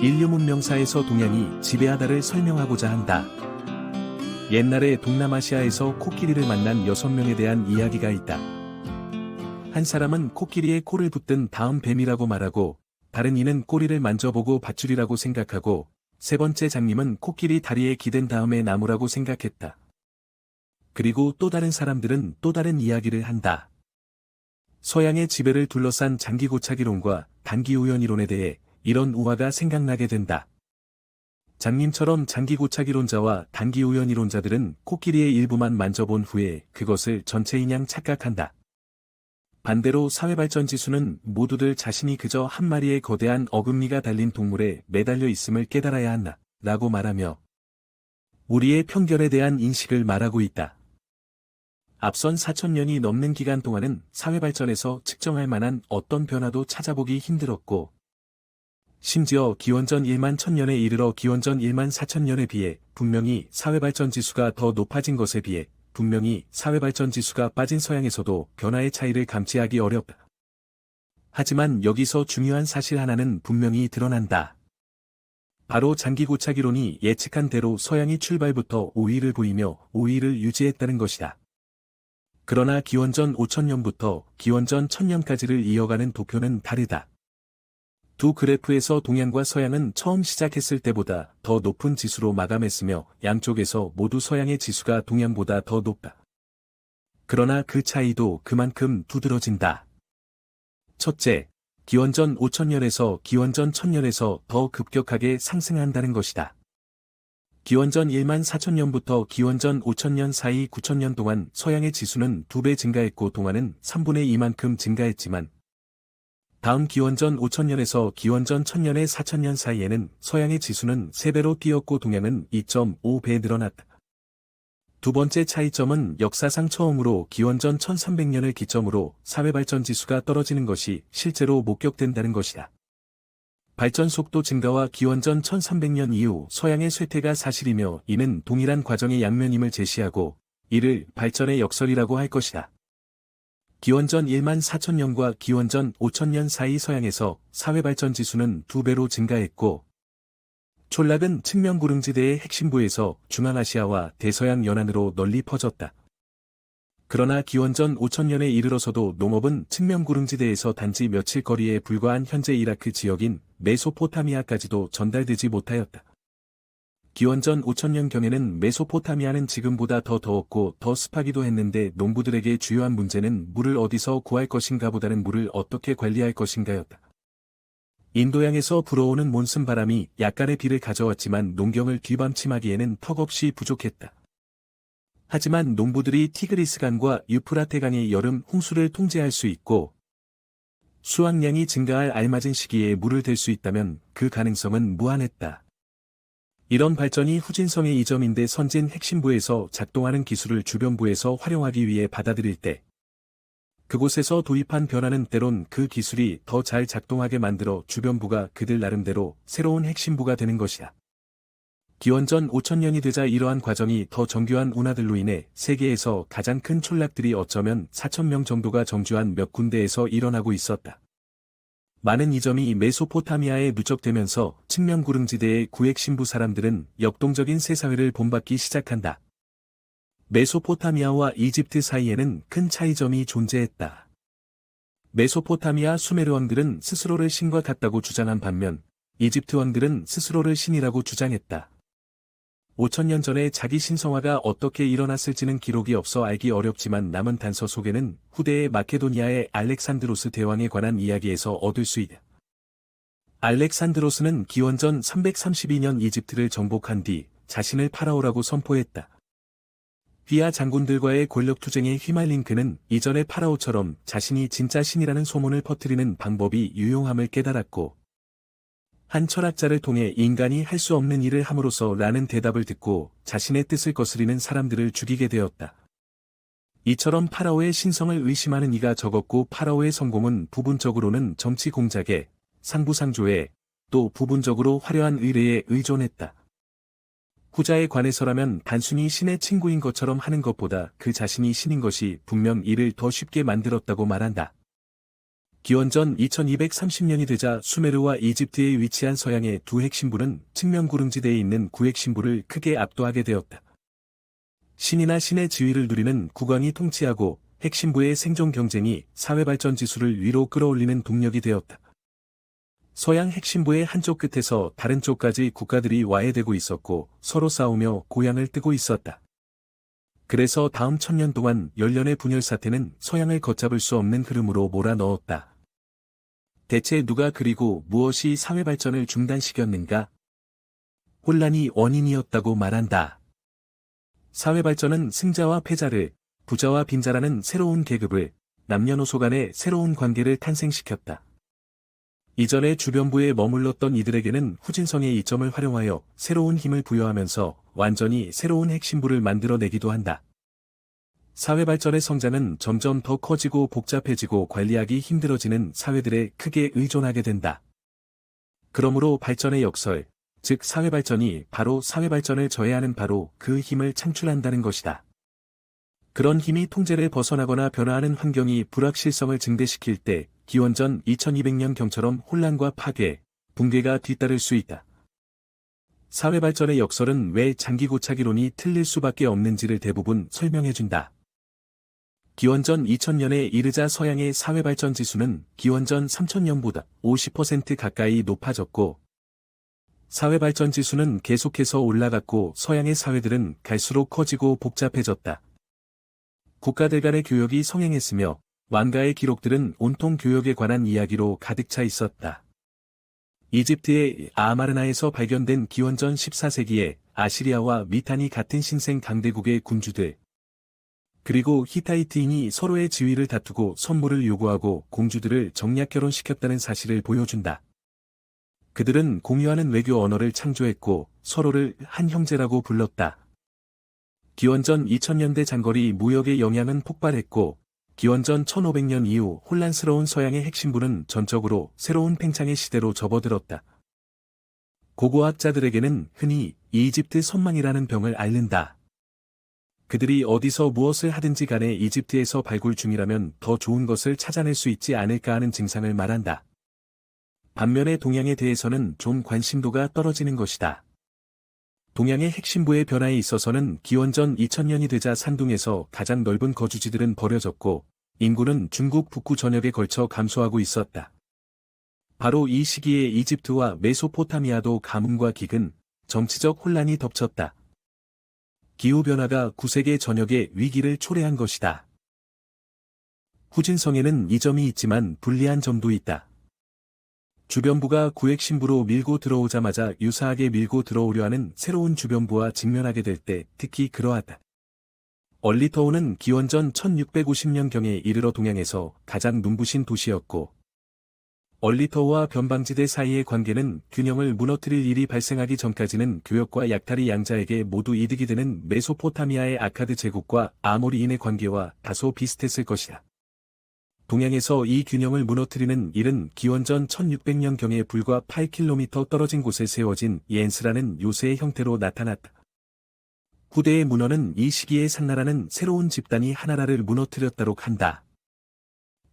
인류 문명사에서 동양이 지배하다를 설명하고자 한다. 옛날에 동남아시아에서 코끼리를 만난 6명에 대한 이야기가 있다. 한 사람은 코끼리의 코를 붙든 다음 뱀이라고 말하고, 다른 이는 꼬리를 만져보고 밧줄이라고 생각하고, 세 번째 장님은 코끼리 다리에 기댄 다음에 나무라고 생각했다. 그리고 또 다른 사람들은 또 다른 이야기를 한다. 서양의 지배를 둘러싼 장기고착이론과 단기우연이론에 대해 이런 우화가 생각나게 된다. 장님처럼 장기고착이론자와 단기우연이론자들은 코끼리의 일부만 만져본 후에 그것을 전체인 양 착각한다. 반대로 사회발전지수는 모두들 자신이 그저 한 마리의 거대한 어금니가 달린 동물에 매달려 있음을 깨달아야 한다, 라고 말하며 우리의 편견에 대한 인식을 말하고 있다. 앞선 4,000년이 넘는 기간 동안은 사회발전에서 측정할 만한 어떤 변화도 찾아보기 힘들었고, 심지어 기원전 1만 1000년에 이르러 기원전 1만 4000년에 비해 분명히 사회발전 지수가 더 높아진 것에 비해 분명히 사회발전 지수가 빠진 서양에서도 변화의 차이를 감지하기 어렵다. 하지만 여기서 중요한 사실 하나는 분명히 드러난다. 바로 장기고착이론이 예측한 대로 서양이 출발부터 우위를 보이며 우위를 유지했다는 것이다. 그러나 기원전 5000년부터 기원전 1000년까지를 이어가는 도표는 다르다. 두 그래프에서 동양과 서양은 처음 시작했을 때보다 더 높은 지수로 마감했으며 양쪽에서 모두 서양의 지수가 동양보다 더 높다. 그러나 그 차이도 그만큼 두드러진다. 첫째, 기원전 5000년에서 기원전 1000년에서 더 급격하게 상승한다는 것이다. 기원전 1만 4000년부터 기원전 5000년 사이 9000년 동안 서양의 지수는 2배 증가했고 동양은 3분의 2만큼 증가했지만 다음 기원전 5000년에서 기원전 1000년의 4000년 사이에는 서양의 지수는 3배로 뛰었고 동양은 2.5배 늘어났다. 두 번째 차이점은 역사상 처음으로 기원전 1300년을 기점으로 사회발전 지수가 떨어지는 것이 실제로 목격된다는 것이다. 발전 속도 증가와 기원전 1300년 이후 서양의 쇠퇴가 사실이며 이는 동일한 과정의 양면임을 제시하고 이를 발전의 역설이라고 할 것이다. 기원전 1만 4000년과 기원전 5000년 사이 서양에서 사회발전 지수는 2배로 증가했고 촌락은 측면구릉지대의 핵심부에서 중앙아시아와 대서양 연안으로 널리 퍼졌다. 그러나 기원전 5000년에 이르러서도 농업은 측면구릉지대에서 단지 며칠 거리에 불과한 현재 이라크 지역인 메소포타미아까지도 전달되지 못하였다. 기원전 5000년경에는 메소포타미아는 지금보다 더 더웠고 더 습하기도 했는데 농부들에게 주요한 문제는 물을 어디서 구할 것인가 보다는 물을 어떻게 관리할 것인가였다. 인도양에서 불어오는 몬순 바람이 약간의 비를 가져왔지만 농경을 뒷받침하기에는 턱없이 부족했다. 하지만 농부들이 티그리스강과 유프라테강의 여름 홍수를 통제할 수 있고 수확량이 증가할 알맞은 시기에 물을 댈 수 있다면 그 가능성은 무한했다. 이런 발전이 후진성의 이점인데 선진 핵심부에서 작동하는 기술을 주변부에서 활용하기 위해 받아들일 때 그곳에서 도입한 변화는 때론 그 기술이 더 잘 작동하게 만들어 주변부가 그들 나름대로 새로운 핵심부가 되는 것이다. 기원전 5000년이 되자 이러한 과정이 더 정교한 운하들로 인해 세계에서 가장 큰 촌락들이 어쩌면 4000명 정도가 정주한 몇 군데에서 일어나고 있었다. 많은 이점이 메소포타미아에 누적되면서 측면구릉지대의 구핵신부 사람들은 역동적인 새사회를 본받기 시작한다. 메소포타미아와 이집트 사이에는 큰 차이점이 존재했다. 메소포타미아 수메르 왕들은 스스로를 신과 같다고 주장한 반면 이집트 왕들은 스스로를 신이라고 주장했다. 5000년 전에 자기 신성화가 어떻게 일어났을지는 기록이 없어 알기 어렵지만 남은 단서 속에는 후대의 마케도니아의 알렉산드로스 대왕에 관한 이야기에서 얻을 수 있다. 알렉산드로스는 기원전 332년 이집트를 정복한 뒤 자신을 파라오라고 선포했다. 비아 장군들과의 권력투쟁에 휘말린 그는 이전의 파라오처럼 자신이 진짜 신이라는 소문을 퍼뜨리는 방법이 유용함을 깨달았고 한 철학자를 통해 인간이 할 수 없는 일을 함으로써 라는 대답을 듣고 자신의 뜻을 거스리는 사람들을 죽이게 되었다. 이처럼 파라오의 신성을 의심하는 이가 적었고 파라오의 성공은 부분적으로는 정치 공작에, 상부상조에, 또 부분적으로 화려한 의뢰에 의존했다. 후자에 관해서라면 단순히 신의 친구인 것처럼 하는 것보다 그 자신이 신인 것이 분명 이를 더 쉽게 만들었다고 말한다. 기원전 2230년이 되자 수메르와 이집트에 위치한 서양의 두 핵심부는 측면구름지대에 있는 구핵심부를 크게 압도하게 되었다. 신이나 신의 지위를 누리는 국왕이 통치하고 핵심부의 생존 경쟁이 사회발전 지수를 위로 끌어올리는 동력이 되었다. 서양 핵심부의 한쪽 끝에서 다른 쪽까지 국가들이 와해되고 있었고 서로 싸우며 고향을 뜨고 있었다. 그래서 다음 1000년 동안 열련의 분열 사태는 서양을 걷잡을 수 없는 흐름으로 몰아넣었다. 대체 누가 그리고 무엇이 사회발전을 중단시켰는가? 혼란이 원인이었다고 말한다. 사회발전은 승자와 패자를, 부자와 빈자라는 새로운 계급을, 남녀노소 간의 새로운 관계를 탄생시켰다. 이전에 주변부에 머물렀던 이들에게는 후진성의 이점을 활용하여 새로운 힘을 부여하면서 완전히 새로운 핵심부를 만들어내기도 한다. 사회발전의 성장은 점점 더 커지고 복잡해지고 관리하기 힘들어지는 사회들에 크게 의존하게 된다. 그러므로 발전의 역설, 즉 사회발전이 바로 사회발전을 저해하는 바로 그 힘을 창출한다는 것이다. 그런 힘이 통제를 벗어나거나 변화하는 환경이 불확실성을 증대시킬 때 기원전 2200년경처럼 혼란과 파괴, 붕괴가 뒤따를 수 있다. 사회발전의 역설은 왜 장기고착이론이 틀릴 수밖에 없는지를 대부분 설명해준다. 기원전 2000년에 이르자 서양의 사회발전 지수는 기원전 3000년보다 50% 가까이 높아졌고, 사회발전 지수는 계속해서 올라갔고 서양의 사회들은 갈수록 커지고 복잡해졌다. 국가들 간의 교역이 성행했으며 왕가의 기록들은 온통 교역에 관한 이야기로 가득 차 있었다. 이집트의 아마르나에서 발견된 기원전 14세기에 아시리아와 미탄이 같은 신생 강대국의 군주들, 그리고 히타이트인이 서로의 지위를 다투고 선물을 요구하고 공주들을 정략 결혼시켰다는 사실을 보여준다. 그들은 공유하는 외교 언어를 창조했고 서로를 한 형제라고 불렀다. 기원전 2000년대 장거리 무역의 영향은 폭발했고 기원전 1500년 이후 혼란스러운 서양의 핵심부는 전적으로 새로운 팽창의 시대로 접어들었다. 고고학자들에게는 흔히 이집트 선망이라는 병을 앓는다. 그들이 어디서 무엇을 하든지 간에 이집트에서 발굴 중이라면 더 좋은 것을 찾아낼 수 있지 않을까 하는 증상을 말한다. 반면에 동양에 대해서는 좀 관심도가 떨어지는 것이다. 동양의 핵심부의 변화에 있어서는 기원전 2000년이 되자 산둥에서 가장 넓은 거주지들은 버려졌고 인구는 중국 북부 전역에 걸쳐 감소하고 있었다. 바로 이 시기에 이집트와 메소포타미아도 가뭄과 기근, 정치적 혼란이 덮쳤다. 기후변화가 9세계 전역에 위기를 초래한 것이다. 후진성에는 이점이 있지만 불리한 점도 있다. 주변부가 구핵심부로 밀고 들어오자마자 유사하게 밀고 들어오려 하는 새로운 주변부와 직면하게 될 때 특히 그러하다. 얼리터우는 기원전 1650년경에 이르러 동양에서 가장 눈부신 도시였고 얼리터우와 변방지대 사이의 관계는 균형을 무너뜨릴 일이 발생하기 전까지는 교역과 약탈이 양자에게 모두 이득이 되는 메소포타미아의 아카드 제국과 아모리인의 관계와 다소 비슷했을 것이다. 동양에서 이 균형을 무너뜨리는 일은 기원전 1600년경에 불과 8km 떨어진 곳에 세워진 옌스라는 요새의 형태로 나타났다. 후대의 문헌은 이 시기에 산나라는 새로운 집단이 하나라를 무너뜨렸다고 한다.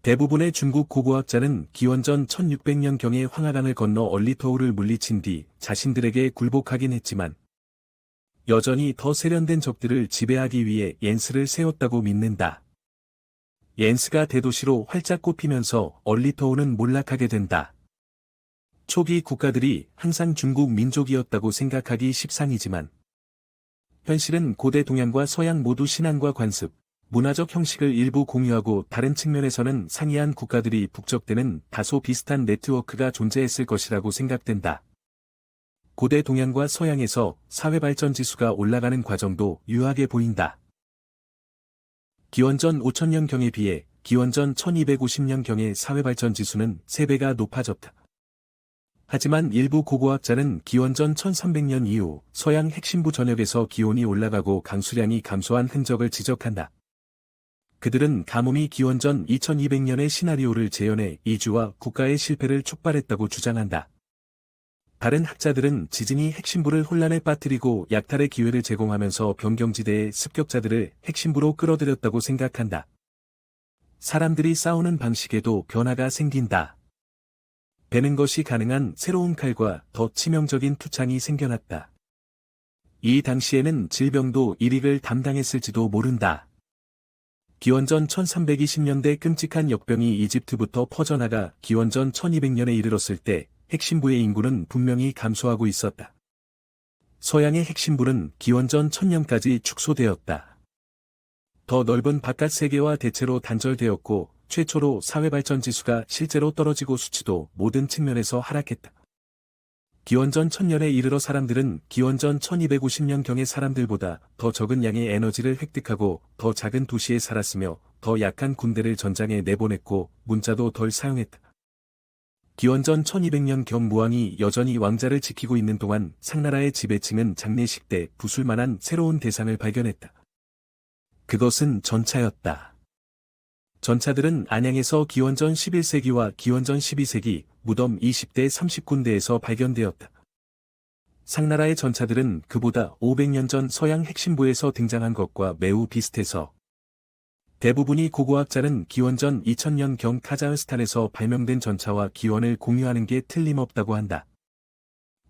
대부분의 중국 고고학자는 기원전 1600년경에 황하강을 건너 얼리터우를 물리친 뒤 자신들에게 굴복하긴 했지만 여전히 더 세련된 적들을 지배하기 위해 옌스를 세웠다고 믿는다. 옌스가 대도시로 활짝 꼽히면서 얼리터우는 몰락하게 된다. 초기 국가들이 항상 중국 민족이었다고 생각하기 십상이지만 현실은 고대 동양과 서양 모두 신앙과 관습, 문화적 형식을 일부 공유하고 다른 측면에서는 상이한 국가들이 북적대는 다소 비슷한 네트워크가 존재했을 것이라고 생각된다. 고대 동양과 서양에서 사회발전 지수가 올라가는 과정도 유하게 보인다. 기원전 5000년경에 비해 기원전 1250년경의 사회발전 지수는 3배가 높아졌다. 하지만 일부 고고학자는 기원전 1300년 이후 서양 핵심부 전역에서 기온이 올라가고 강수량이 감소한 흔적을 지적한다. 그들은 가뭄이 기원전 2200년의 시나리오를 재현해 이주와 국가의 실패를 촉발했다고 주장한다. 다른 학자들은 지진이 핵심부를 혼란에 빠뜨리고 약탈의 기회를 제공하면서 변경지대의 습격자들을 핵심부로 끌어들였다고 생각한다. 사람들이 싸우는 방식에도 변화가 생긴다. 베는 것이 가능한 새로운 칼과 더 치명적인 투창이 생겨났다. 이 당시에는 질병도 일익을 담당했을지도 모른다. 기원전 1320년대 끔찍한 역병이 이집트부터 퍼져나가 기원전 1200년에 이르렀을 때 핵심부의 인구는 분명히 감소하고 있었다. 서양의 핵심부는 기원전 1000년까지 축소되었다. 더 넓은 바깥 세계와 대체로 단절되었고 최초로 사회발전 지수가 실제로 떨어지고 수치도 모든 측면에서 하락했다. 기원전 1000년에 이르러 사람들은 기원전 1250년경의 사람들보다 더 적은 양의 에너지를 획득하고 더 작은 도시에 살았으며 더 약한 군대를 전장에 내보냈고 문자도 덜 사용했다. 기원전 1200년경 무왕이 여전히 왕자를 지키고 있는 동안 상나라의 지배층은 장례식 때 부술만한 새로운 대상을 발견했다. 그것은 전차였다. 전차들은 안양에서 기원전 11세기와 기원전 12세기 무덤 20대 30군데에서 발견되었다. 상나라의 전차들은 그보다 500년 전 서양 핵심부에서 등장한 것과 매우 비슷해서 대부분이 고고학자는 기원전 2000년경 카자흐스탄에서 발명된 전차와 기원을 공유하는 게 틀림없다고 한다.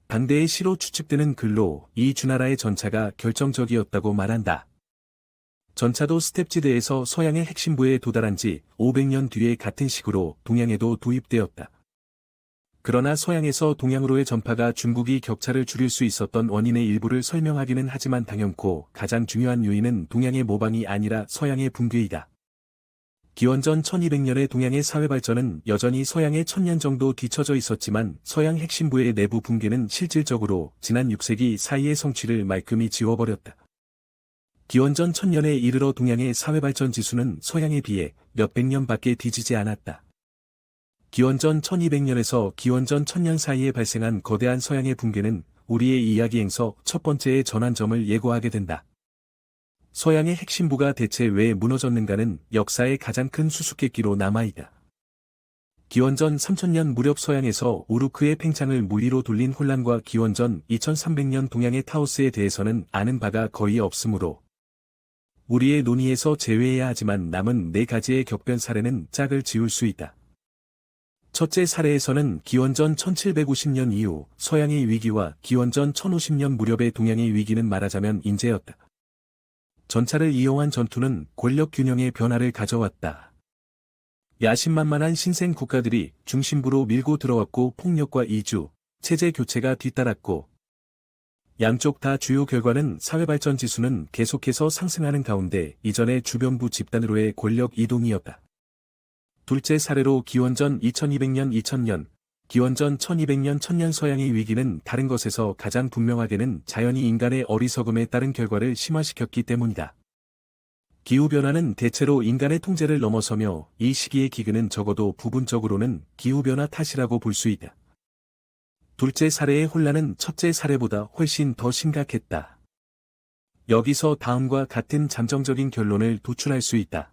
당대의 시로 추측되는 글로 이 주나라의 전차가 결정적이었다고 말한다. 전차도 스텝지대에서 서양의 핵심부에 도달한 지 500년 뒤에 같은 식으로 동양에도 도입되었다. 그러나 서양에서 동양으로의 전파가 중국이 격차를 줄일 수 있었던 원인의 일부를 설명하기는 하지만 당연코 가장 중요한 요인은 동양의 모방이 아니라 서양의 붕괴이다. 기원전 1200년의 동양의 사회발전은 여전히 서양의 1000년 정도 뒤처져 있었지만 서양 핵심부의 내부 붕괴는 실질적으로 지난 6세기 사이의 성취를 말끔히 지워버렸다. 기원전 1000년에 이르러 동양의 사회발전 지수는 서양에 비해 몇백 년밖에 뒤지지 않았다. 기원전 1200년에서 기원전 1000년 사이에 발생한 거대한 서양의 붕괴는 우리의 이야기행서 첫 번째의 전환점을 예고하게 된다. 서양의 핵심부가 대체 왜 무너졌는가는 역사의 가장 큰 수수께끼로 남아있다. 기원전 3000년 무렵 서양에서 우루크의 팽창을 무리로 돌린 혼란과 기원전 2300년 동양의 타오스에 대해서는 아는 바가 거의 없으므로 우리의 논의에서 제외해야 하지만 남은 4가지의 격변 사례는 짝을 지을 수 있다. 첫째 사례에서는 기원전 1750년 이후 서양의 위기와 기원전 1050년 무렵의 동양의 위기는 말하자면 인재였다. 전차를 이용한 전투는 권력 균형의 변화를 가져왔다. 야심만만한 신생 국가들이 중심부로 밀고 들어왔고 폭력과 이주, 체제 교체가 뒤따랐고 양쪽 다 주요 결과는 사회발전 지수는 계속해서 상승하는 가운데 이전의 주변부 집단으로의 권력 이동이었다. 둘째 사례로 기원전 2200년 2000년, 기원전 1200년 1000년 서양의 위기는 다른 것에서 가장 분명하게는 자연이 인간의 어리석음에 따른 결과를 심화시켰기 때문이다. 기후변화는 대체로 인간의 통제를 넘어서며 이 시기의 기근은 적어도 부분적으로는 기후변화 탓이라고 볼 수 있다. 둘째 사례의 혼란은 첫째 사례보다 훨씬 더 심각했다. 여기서 다음과 같은 잠정적인 결론을 도출할 수 있다.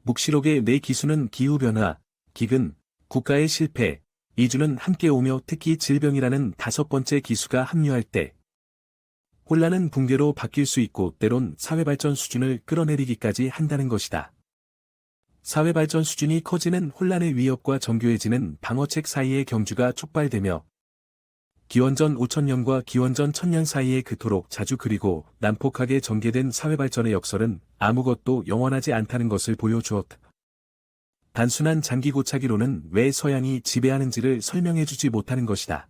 묵시록의 4기수는 기후변화, 기근, 국가의 실패, 이주는 함께 오며 특히 질병이라는 5번째 기수가 합류할 때 혼란은 붕괴로 바뀔 수 있고 때론 사회발전 수준을 끌어내리기까지 한다는 것이다. 사회발전 수준이 커지는 혼란의 위협과 정교해지는 방어책 사이의 경주가 촉발되며 기원전 5000년과 기원전 1000년 사이에 그토록 자주 그리고 난폭하게 전개된 사회발전의 역설은 아무것도 영원하지 않다는 것을 보여주었다. 단순한 장기고착이로는 왜 서양이 지배하는지를 설명해주지 못하는 것이다.